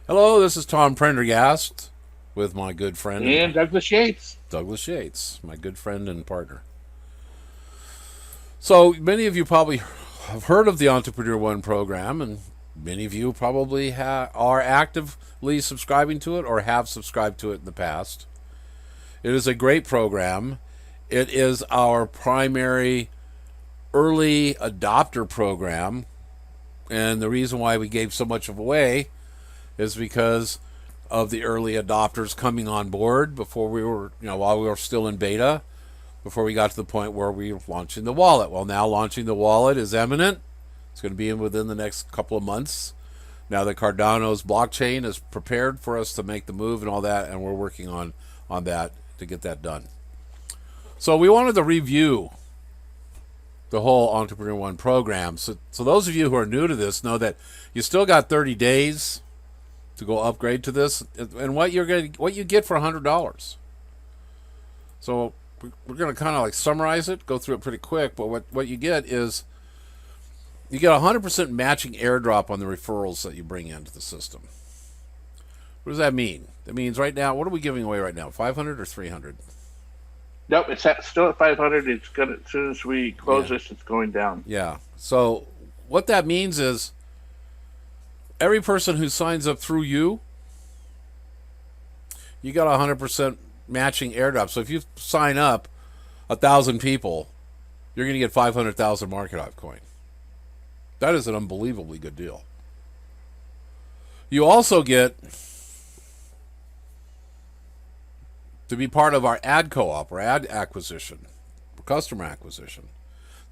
Hello, this is Tom Prendergast with my good friend And Douglas Yates. Douglas Yates, my good friend and partner. So, many of you probably have heard of the Entrepreneur One program, and many of you probably are actively subscribing to it or have subscribed to it in the past. It is a great program. It is our primary early adopter program, and the reason why we gave so much of away is because of the early adopters coming on board before we were, while we were still in beta, before we got to the point where we were launching the wallet. Well, now launching the wallet is imminent. It's going to be in within the next couple of months. Now that Cardano's blockchain is prepared for us to make the move and all that, and we're working on that to get that done. So we wanted to review the whole Entrepreneur One program. So those of you who are new to this know that you still got 30 days to go upgrade to this, and what you get for $100. So we're going to kind of like summarize it, go through it pretty quick. But what you get is you get 100% matching airdrop on the referrals that you bring into the system. What does that mean? That means right now, what are we giving away right now? 500 or 300? Nope, still at 500. It's gonna as soon as we close this, it's going down. Yeah. So what that means is every person who signs up through you, you got 100% matching airdrop. So if you sign up 1,000 people, you're going to get 500,000 MARKETHIVE coin. That is an unbelievably good deal. You also get to be part of our ad co-op or ad acquisition, or customer acquisition.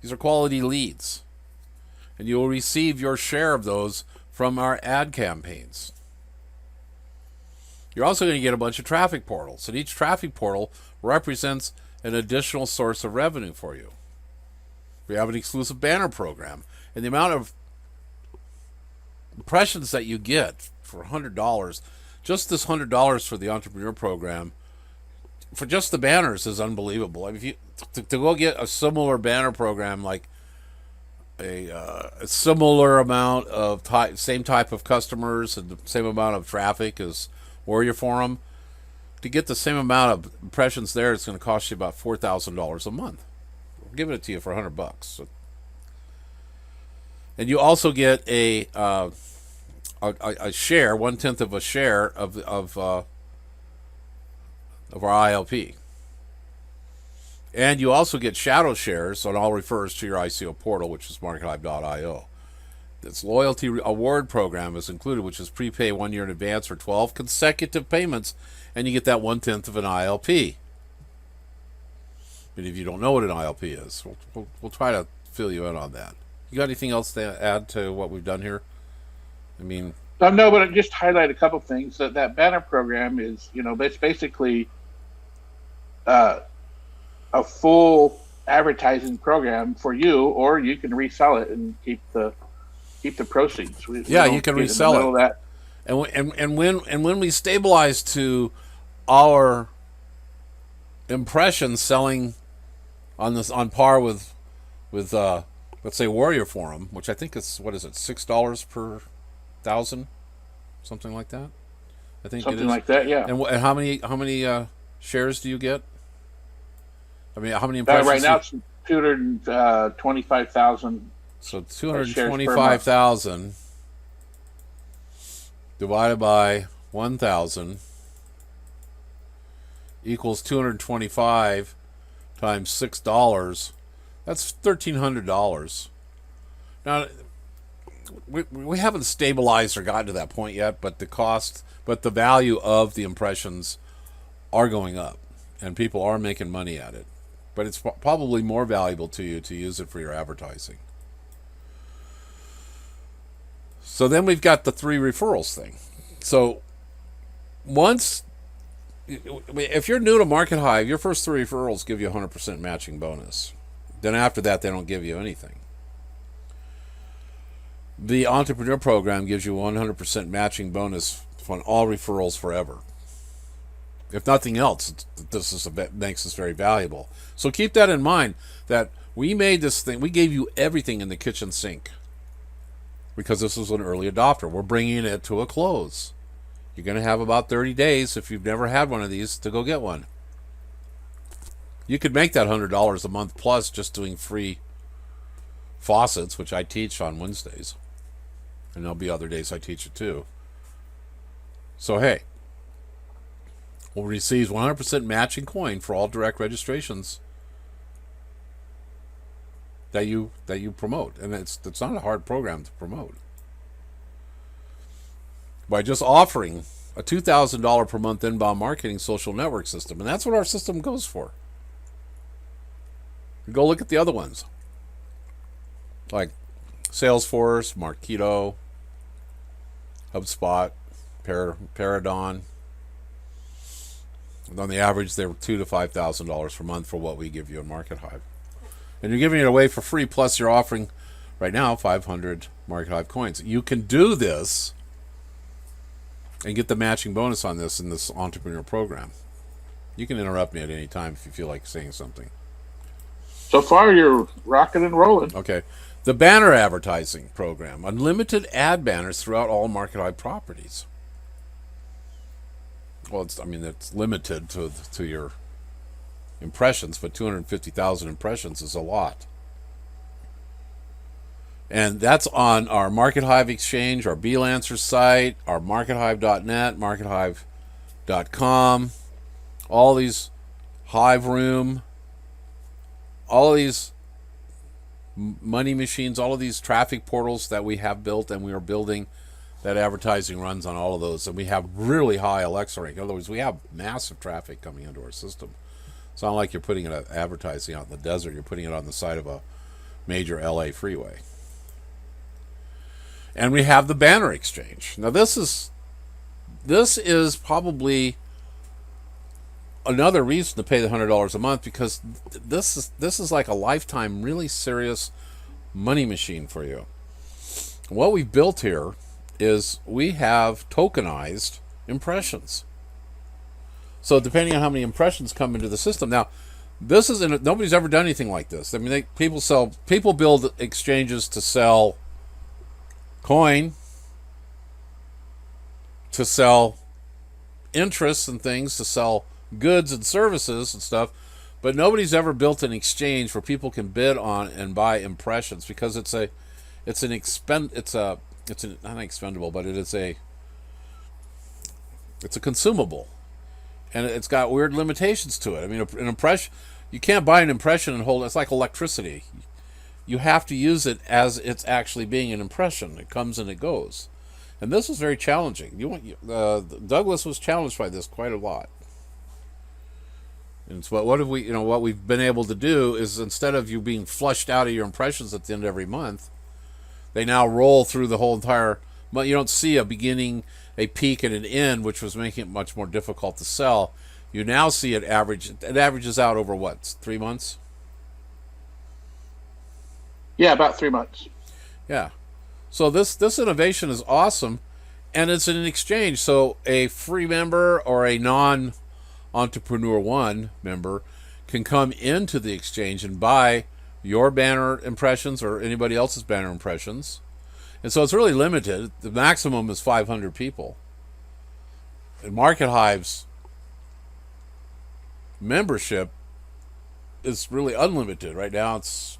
These are quality leads, and you will receive your share of those from our ad campaigns. You're also going to get a bunch of traffic portals, and each traffic portal represents an additional source of revenue for you. We have an exclusive banner program, and the amount of impressions that you get for $100, just this $100 for the Entrepreneur program, for just the banners is unbelievable. I mean, if you to go get a similar banner program like a similar amount of same type of customers and the same amount of traffic as Warrior Forum, to get the same amount of impressions there, it's going to cost you about $4,000 a month. We're giving it to you for $100. So, and you also get a share, 1/10 of a share of our ILP. And you also get shadow shares on all refers to your ICO portal, which is MARKETHIVE.io. This loyalty award program is included, which is prepay 1 year in advance for 12 consecutive payments, and you get that 1/10 of an ILP. And if you don't know what an ILP is, we'll try to fill you in on that. You got anything else to add to what we've done here? I mean, No, but I just highlight a couple things. That banner program is, it's basically uh, a full advertising program for you, or you can resell it and keep the proceeds. We yeah, you don't can get in the resell middle it. of that. And when we stabilize to our impressions selling on par with let's say Warrior Forum, which I think is, what is it, $6 per thousand, something like that. I think it Something is. like that, yeah. And how many shares do you get? I mean, how many Right impressions? now it's 225,000 So shares per month. 225,000 divided by 1,000 equals 225 times $6. That's $1,300. Now, we haven't stabilized or gotten to that point yet, but the value of the impressions are going up, and people are making money at it. But it's probably more valuable to you to use it for your advertising. So then we've got the 3 referrals thing. So once, if you're new to MARKETHIVE, your first 3 referrals give you 100% matching bonus. Then after that, they don't give you anything. The Entrepreneur program gives you 100% matching bonus on all referrals forever. If nothing else, makes this very valuable. So keep that in mind, that we made this thing, we gave you everything in the kitchen sink because this was an early adopter. We're bringing it to a close. You're going to have about 30 days, if you've never had one of these, to go get one. You could make that $100 a month plus just doing free faucets, which I teach on Wednesdays. And there'll be other days I teach it too. So hey, we'll receive 100% matching coin for all direct registrations that you promote. And it's not a hard program to promote. By just offering a $2,000 per month inbound marketing social network system. And that's what our system goes for. Go look at the other ones. Like Salesforce, Marketo, HubSpot, Paradon. And on the average, they were $2,000 to $5,000 per month for what we give you in MarketHive. And you're giving it away for free, plus you're offering right now 500 MarketHive coins. You can do this and get the matching bonus on this in this entrepreneur program. You can interrupt me at any time if you feel like saying something. So far, you're rocking and rolling. Okay. The banner advertising program. Unlimited ad banners throughout all MarketHive properties. Well, it's limited to your impressions, but 250,000 impressions is a lot. And that's on our MarketHive exchange, our Beelancer site, our MarketHive.net, MarketHive.com, all these Hive Room, all of these money machines, all of these traffic portals that we have built and we are building, that advertising runs on all of those. And we have really high Alexa rank. In other words, we have massive traffic coming into our system. It's not like you're putting it advertising out in the desert. You're putting it on the side of a major LA freeway. And we have the banner exchange. Now this is probably another reason to pay the $100 a month, because this is like a lifetime, really serious money machine for you. What we've built here is we have tokenized impressions. So depending on how many impressions come into the system, now this is nobody's ever done anything like this. I mean, people build exchanges to sell coin, to sell interests and things, to sell goods and services and stuff, but nobody's ever built an exchange where people can bid on and buy impressions, because it's not expendable, but it's a consumable, and it's got weird limitations to it. I mean, an impression, you can't buy an impression and hold it. It's like electricity. You have to use it as it's actually being an impression. It comes and it goes. And this is very challenging. Douglas was challenged by this quite a lot. And so what we've been able to do is, instead of you being flushed out of your impressions at the end of every month, they now roll through the whole entire month. You don't see a beginning, a peak, and an end, which was making it much more difficult to sell. You now see it averages out over what, 3 months? Yeah, about 3 months. Yeah. So this innovation is awesome, and it's an exchange. So a free member or a non-Entrepreneur One member can come into the exchange and buy your banner impressions or anybody else's banner impressions. And so it's really limited. The maximum is 500 people. And MarketHive's membership is really unlimited. Right now it's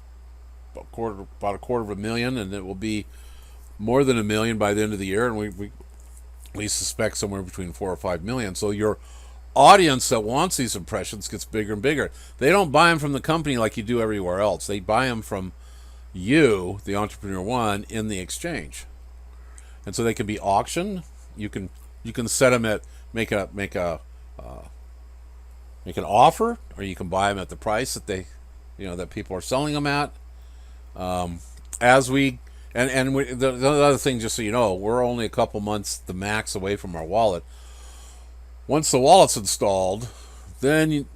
about a quarter of a million, and it will be more than 1 million by the end of the year, and we suspect somewhere between 4 or 5 million. So your audience that wants these impressions gets bigger and bigger. They don't buy them from the company like you do everywhere else. They buy them from you, the Entrepreneur One, in the exchange. And so they can be auctioned. You can set them at make an offer, or you can buy them at the price that that people are selling them at. The other thing, just so you know, we're only a couple months the max away from our wallet. Once the wallet's installed, then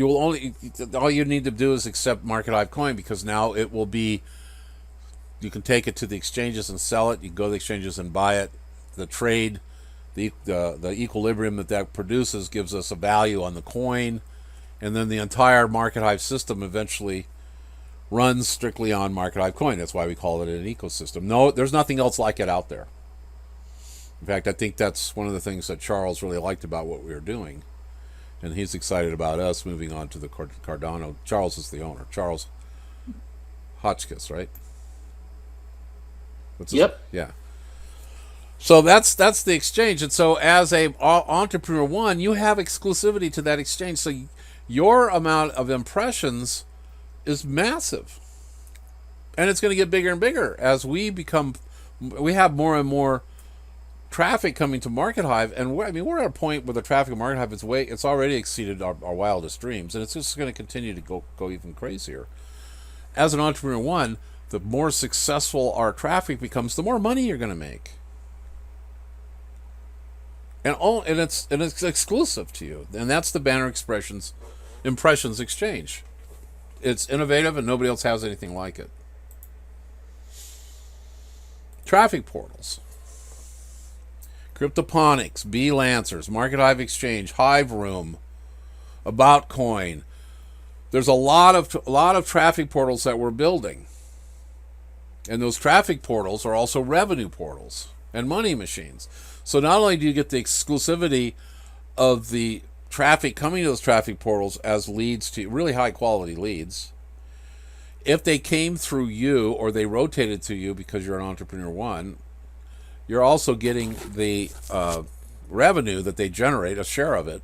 all you need to do is accept MarketHive coin, because now it will be, you can take it to the exchanges and sell it. You can go to the exchanges and buy it. The trade, the equilibrium that produces gives us a value on the coin, and then the entire MarketHive system eventually runs strictly on MarketHive coin. That's why we call it an ecosystem. No, there's nothing else like it out there. In fact, I think that's one of the things that Charles really liked about what we were doing. And he's excited about us moving on to the Cardano. Charles is the owner. Charles Hotchkiss, right? Yep. Yeah. So that's the exchange. And so as a entrepreneur one, you have exclusivity to that exchange. So your amount of impressions is massive. And it's going to get bigger and bigger as we have more and more traffic coming to MarketHive, and we're at a point where the traffic of MarketHive it's already exceeded our wildest dreams, and it's just going to continue to go even crazier. As an entrepreneur one, the more successful our traffic becomes, the more money you're going to make, and it's exclusive to you, and that's the Banner Impressions Exchange. It's innovative, and nobody else has anything like it. Traffic portals. Cryptoponics, B-Lancers, MarketHive Exchange, Hive Room, About Coin. There's a lot of traffic portals that we're building. And those traffic portals are also revenue portals and money machines. So not only do you get the exclusivity of the traffic coming to those traffic portals as leads to really high quality leads, if they came through you or they rotated to you because you're an entrepreneur one, you're also getting the revenue that they generate, a share of it,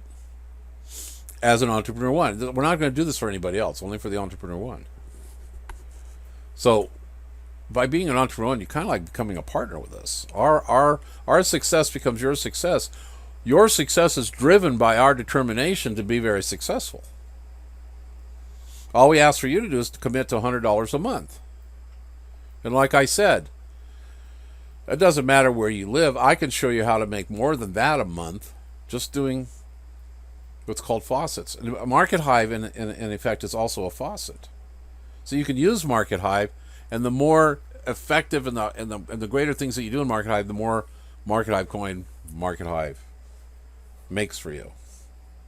as an entrepreneur one. We're not going to do this for anybody else, only for the entrepreneur one. So by being an entrepreneur one, you're kind of like becoming a partner with us. Our success becomes your success. Your success is driven by our determination to be very successful. All we ask for you to do is to commit to $100 a month. And like I said, it doesn't matter where you live. I can show you how to make more than that a month just doing what's called faucets. And MarketHive, in effect, is also a faucet. So you can use MarketHive, and the more effective and the greater things that you do in MarketHive, the more MarketHive coin MarketHive makes for you.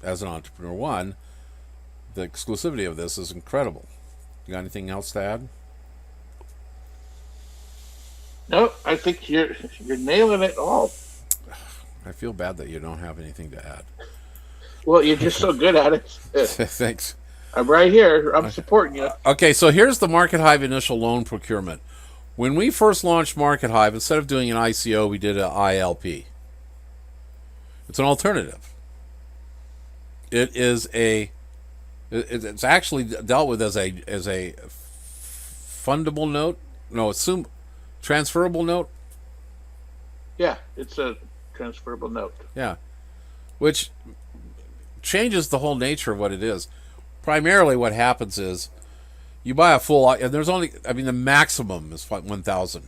As an entrepreneur one, the exclusivity of this is incredible. You got anything else to add? No, I think you're nailing it all. I feel bad that you don't have anything to add. Well, you're just so good at it. Thanks. I'm right here. I'm supporting you. Okay, so here's the MarketHive initial loan procurement. When we first launched MarketHive, instead of doing an ICO, we did an ILP. It's an alternative. It's actually dealt with as a fundable note. No, assume transferable note. Yeah, it's a transferable note. Yeah, which changes the whole nature of what it is. Primarily, what happens is you buy a full, and there's only, the maximum is 1,000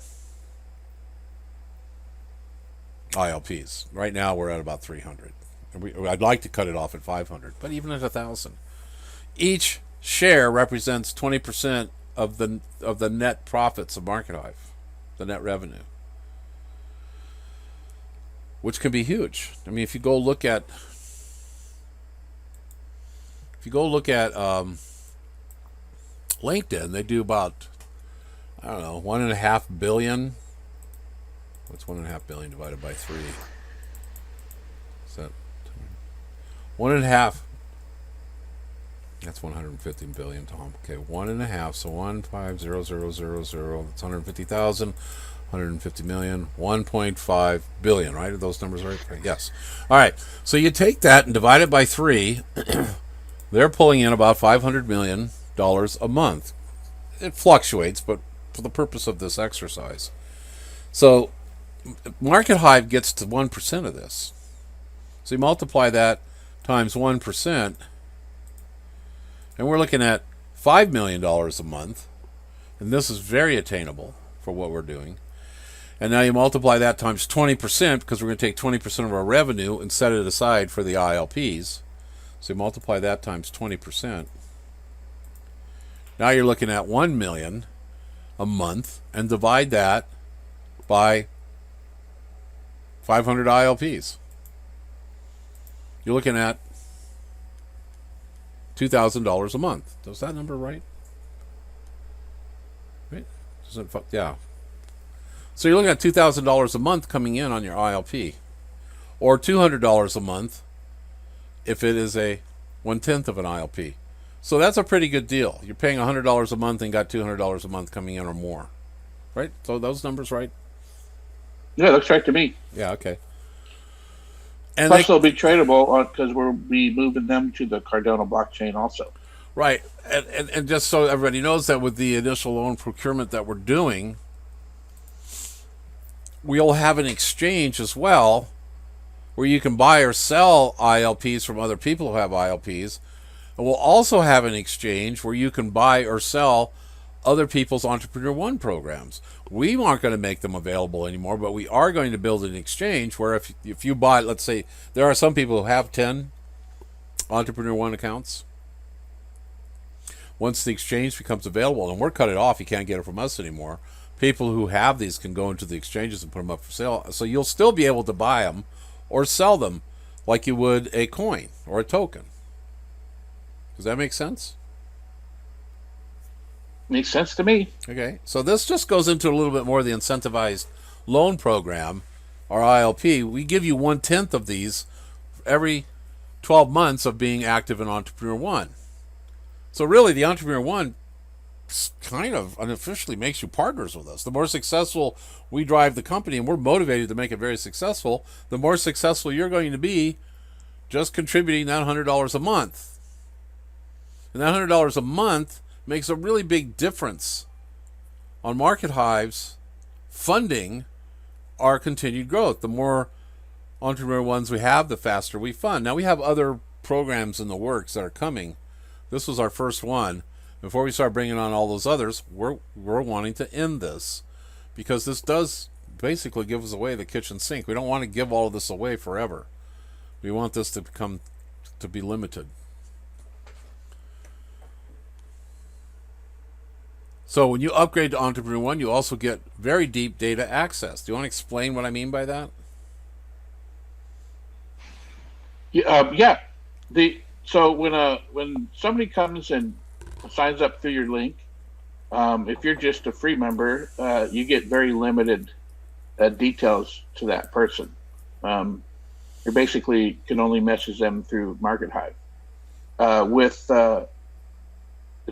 ILPs. Right now, we're at about 300. I'd like to cut it off at 500, but even at 1,000, each share represents 20% of the net profits of MarketHive, the net revenue, which can be huge. If you go look at LinkedIn, they do about, I don't know, 1.5 billion. What's 1.5 billion divided by 3? Is that 1.5? That's 150 billion, Tom. Okay, 1.5. So 150,000. That's 150,000. 150 million. 1.5 billion. Right? Are those numbers right? Yes. All right. So you take that and divide it by 3. They're pulling in about $500 million a month. It fluctuates, but for the purpose of this exercise. So MarketHive gets to 1% of this. So you multiply that times 1%, and we're looking at $5 million a month. And this is very attainable for what we're doing. And now you multiply that times 20%, because we're going to take 20% of our revenue and set it aside for the ILPs. So you multiply that times 20%. Now you're looking at $1 million a month, and divide that by 500 ILPs. You're looking at $2,000 a month. Is that number right? Right? Yeah. So you're looking at $2,000 a month coming in on your ILP, or $200 a month if it is a 1/10 of an ILP. So that's a pretty good deal. You're paying $100 a month and got $200 a month coming in or more, right? So those numbers right? Yeah, looks right to me. Yeah, okay. And Plus, they'll be tradable because we'll be moving them to the Cardano blockchain also. Right. And just so everybody knows that with the initial loan procurement that we're doing, we'll have an exchange as well where you can buy or sell ILPs from other people who have ILPs. And we'll also have an exchange where you can buy or sell other people's Entrepreneur One programs. We aren't going to make them available anymore, but we are going to build an exchange where if you buy, let's say, there are some people who have 10 Entrepreneur One accounts. Once the exchange becomes available, and we're cut it off, you can't get it from us anymore, people who have these can go into the exchanges and put them up for sale. So you'll still be able to buy them or sell them like you would a coin or a token. Does that make sense? Makes sense to me. Okay, so this just goes into a little bit more of the incentivized loan program, our ILP. We give you 1/10 of these every 12 months of being active in Entrepreneur One. So really, the Entrepreneur One kind of unofficially makes you partners with us. The more successful we drive the company, and we're motivated to make it very successful, the more successful you're going to be just contributing that $100 a month. And that $100 a month makes a really big difference on MarketHive's funding our continued growth. The more Entrepreneur Ones we have, the faster we fund. Now, we have other programs in the works that are coming. This was our first one. Before we start bringing on all those others, we're wanting to end this because this does basically give us away the kitchen sink. We don't want to give all of this away forever. We want this to be limited. So when you upgrade to Entrepreneur One, you also get very deep data access. Do you want to explain what I mean by that? Yeah. So when somebody comes and signs up through your link, if you're just a free member, you get very limited details to that person. You basically can only message them through MarketHive.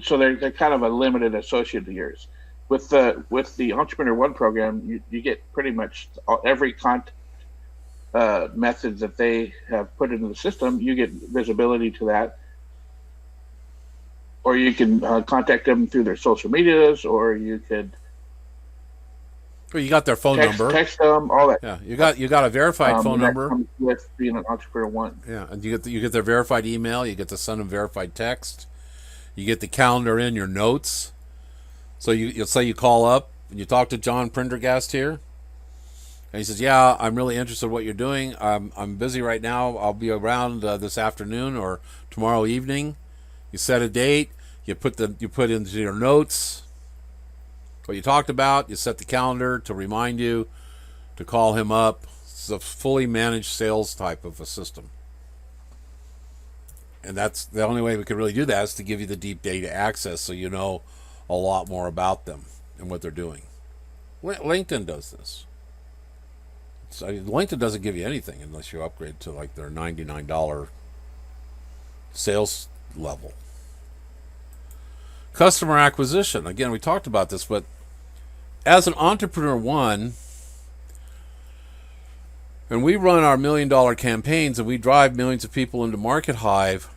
So they're kind of a limited associate of yours. With the Entrepreneur One program, you get pretty much every contact methods that they have put into the system. You get visibility to that, or you can contact them through their social medias, or you could. Well, you got their phone number. Text them, all that. Yeah, you got a verified phone number. Comes with being an Entrepreneur One. Yeah, and you get their verified email. You get to send them verified text. You get the calendar in your notes. So you'll say you call up and you talk to John Prendergast here. And he says, yeah, I'm really interested in what you're doing. I'm busy right now. I'll be around this afternoon or tomorrow evening. You set a date. You put into your notes what you talked about. You set the calendar to remind you to call him up. It's a fully managed sales type of a system. And that's the only way we can really do that is to give you the deep data access so you know a lot more about them and what they're doing. LinkedIn does this. So LinkedIn doesn't give you anything unless you upgrade to like their $99 sales level. Customer acquisition. Again, we talked about this, but as an Entrepreneur One, and we run our $1 million campaigns and we drive millions of people into MarketHive,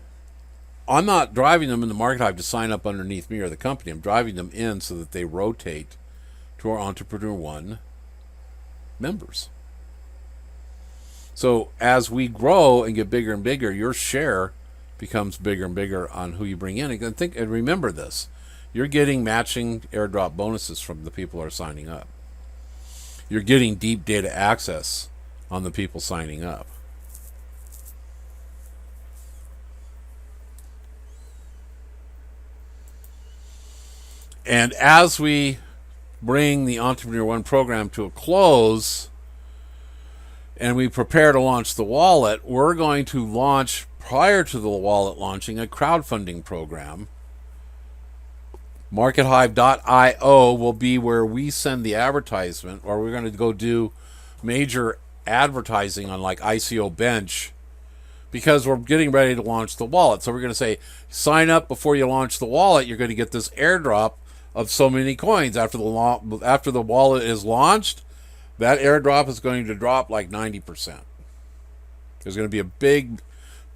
I'm not driving them into MarketHive to sign up underneath me or the company. I'm driving them in so that they rotate to our Entrepreneur One members. So as we grow and get bigger and bigger, your share becomes bigger and bigger on who you bring in. And remember this. You're getting matching airdrop bonuses from the people who are signing up. You're getting deep data access on the people signing up. And as we bring the Entrepreneur One program to a close and we prepare to launch the wallet, we're going to launch, prior to the wallet launching, a crowdfunding program MarketHive.io will be where we send the advertisement, or we're going to go do major advertising on like ICO Bench, because we're getting ready to launch the wallet. So we're going to say, sign up before you launch the wallet. You're going to get this airdrop of so many coins. After the wallet is launched, that airdrop is going to drop like 90%. There's going to be a big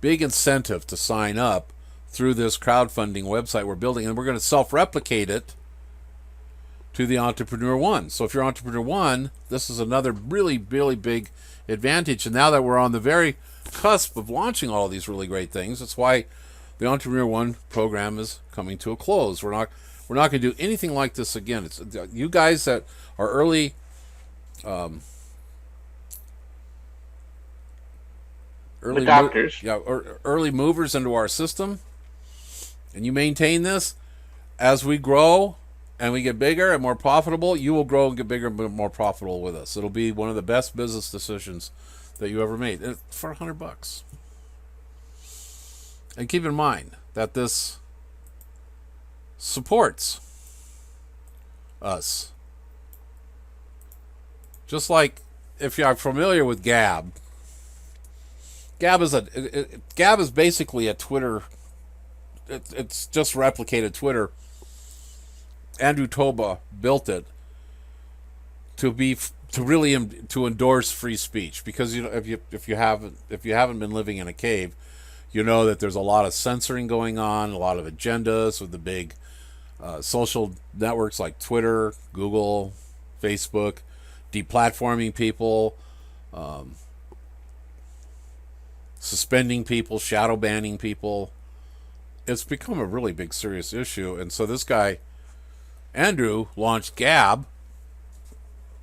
incentive to sign up through this crowdfunding website we're building, and we're going to self-replicate it to the Entrepreneur One. So if you're Entrepreneur One, this is another really big advantage. And now that we're on the very cusp of launching all of these really great things, that's why the Entrepreneur One program is coming to a close. We're not going to do anything like this again. It's you guys that are early adopters, early movers into our system, and you maintain this. As we grow and we get bigger and more profitable, you will grow and get bigger and more profitable with us. It'll be one of the best business decisions that you ever made, and for $100. And keep in mind that this supports us. Just like if you are familiar with Gab, Gab is basically a Twitter. It's just replicated Twitter. Andrew Toba built it to endorse free speech, because if you haven't been living in a cave, you know that there's a lot of censoring going on, a lot of agendas with the big social networks like Twitter, Google, Facebook, deplatforming people, suspending people, shadow banning people. It's become a really big, serious issue. And so this guy, Andrew, launched Gab,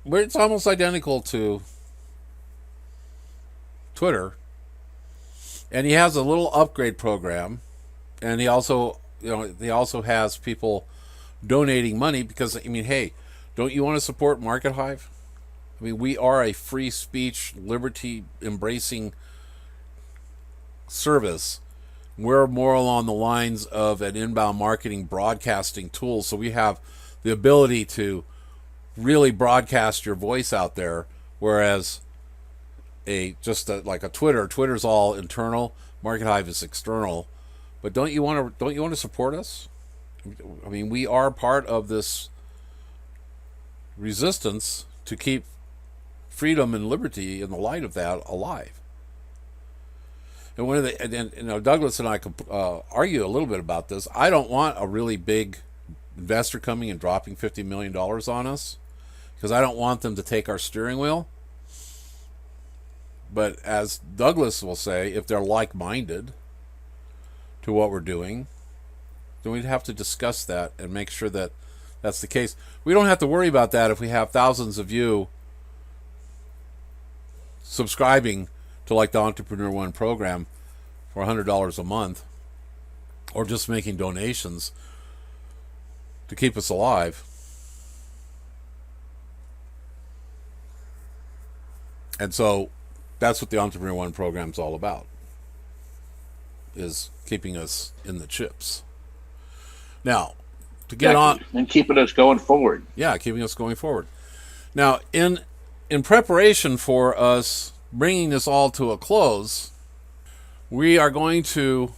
where it's almost identical to Twitter. And he has a little upgrade program. And he also has people donating money, because, I mean, hey, don't you want to support MarketHive? I mean, we are a free speech, liberty embracing service. We're more along the lines of an inbound marketing broadcasting tool. So we have the ability to really broadcast your voice out there, whereas like a Twitter's all internal. MarketHive is external. But don't you want to support us? I mean, we are part of this resistance to keep freedom and liberty in the light of that alive. And Douglas and I could argue a little bit about this. I don't want a really big investor coming and dropping $50 million on us, because I don't want them to take our steering wheel. But as Douglas will say, if they're like-minded to what we're doing, then we'd have to discuss that and make sure that that's the case. We don't have to worry about that if we have thousands of you subscribing to like the Entrepreneur One program for $100 a month, or just making donations to keep us alive. And so that's what the Entrepreneur One program is all about, is keeping us in the chips. Now, to get on and keeping us going forward. Yeah, keeping us going forward. Now, in preparation for us bringing this all to a close, we are going to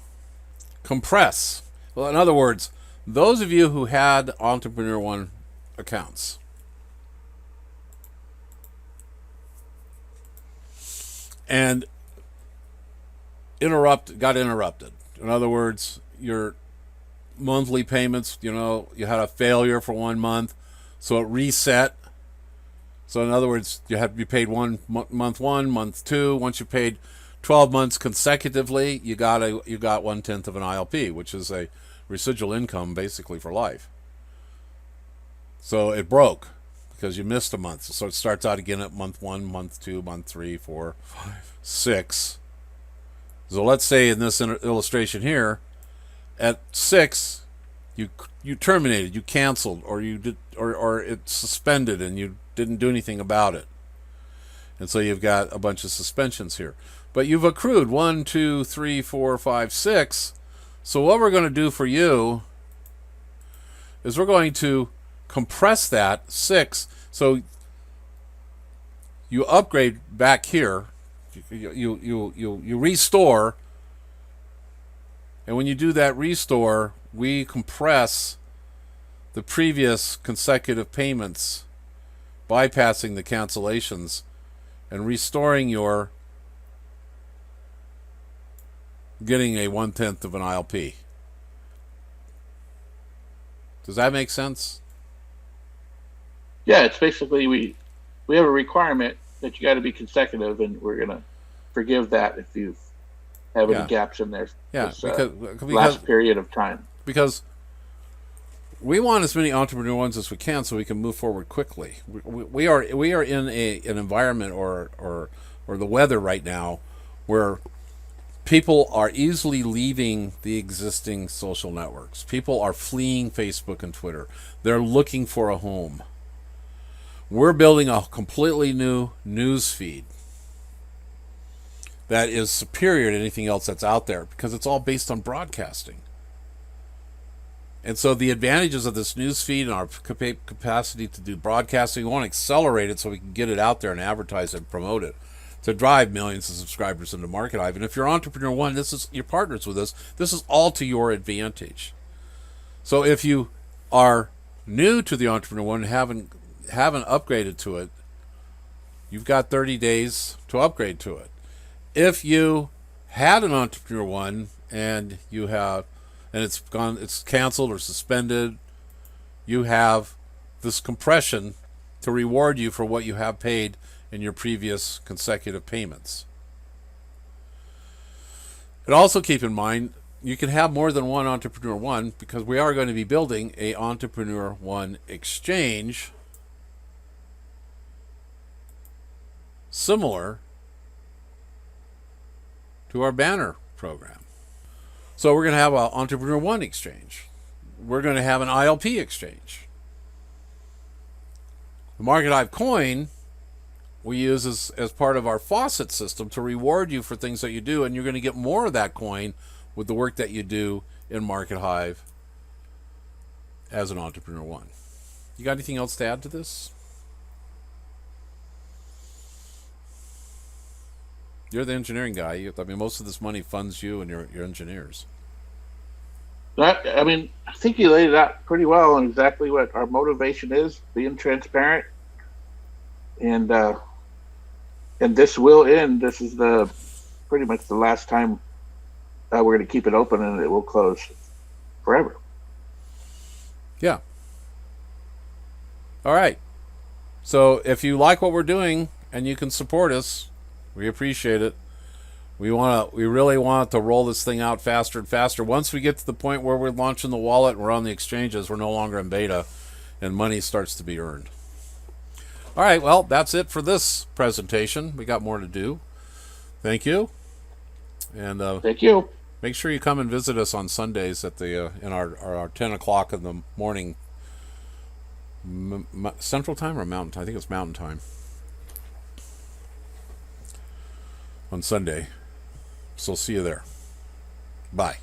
compress. Well, in other words, those of you who had Entrepreneur One accounts, and got interrupted. In other words, your monthly payments, you had a failure for 1 month, so it reset. So in other words, you paid month 1, month 2. Once you paid 12 months consecutively, you got 1/10 of an ILP, which is a residual income basically for life. So it broke because you missed a month. So it starts out again at month 1, month 2, month 3, 4, 5, 6. So let's say in this illustration here, at 6, you terminated, you canceled, or you did, or it's suspended and you didn't do anything about it. And so you've got a bunch of suspensions here. But you've accrued 1, 2, 3, 4, 5, 6. So what we're going to do for you is we're going to compress that 6. So you upgrade back here. You restore. And when you do that restore, we compress the previous consecutive payments, bypassing the cancellations and restoring your getting a 1/10 of an ILP. Does that make sense? Yeah, it's basically we have a requirement that you got to be consecutive, and we're gonna forgive that if you have any gaps in there. Yeah, this, because last period of time. Because we want as many entrepreneur ones as we can, so we can move forward quickly. We are in an environment or the weather right now where people are easily leaving the existing social networks. People are fleeing Facebook and Twitter. They're looking for a home. We're building a completely new news feed that is superior to anything else that's out there because it's all based on broadcasting. And so the advantages of this news feed and our capacity to do broadcasting, we want to accelerate it so we can get it out there and advertise and promote it to drive millions of subscribers into MARKETHIVE. And if you're Entrepreneur One, you're partners with us. This is all to your advantage. So if you are new to the Entrepreneur One and haven't upgraded to it, you've got 30 days to upgrade to it. If you had an Entrepreneur One and it's canceled or suspended, you have this compression to reward you for what you have paid in your previous consecutive payments. And also keep in mind, you can have more than one Entrepreneur One because we are going to be building a Entrepreneur One exchange similar to our banner program. So we're going to have an Entrepreneur One exchange. We're going to have an ILP exchange. The MARKETHIVE coin we use as part of our faucet system to reward you for things that you do, and you're going to get more of that coin with the work that you do in MARKETHIVE as an Entrepreneur One. You got anything else to add to this? You're the engineering guy. I mean, most of this money funds you and your engineers. I think you laid it out pretty well on exactly what our motivation is: being transparent, and this will end. This is pretty much the last time we're going to keep it open, and it will close forever. Yeah. All right. So if you like what we're doing and you can support us, we appreciate it. We really want to roll this thing out faster and faster. Once we get to the point where we're launching the wallet and we're on the exchanges, we're no longer in beta, and money starts to be earned. All right, well, that's it for this presentation. We got more to do. Thank you. And thank you. Make sure you come and visit us on Sundays at in our 10 o'clock in the morning Central Time or Mountain Time. I think it's Mountain Time on Sunday. So see you there. Bye.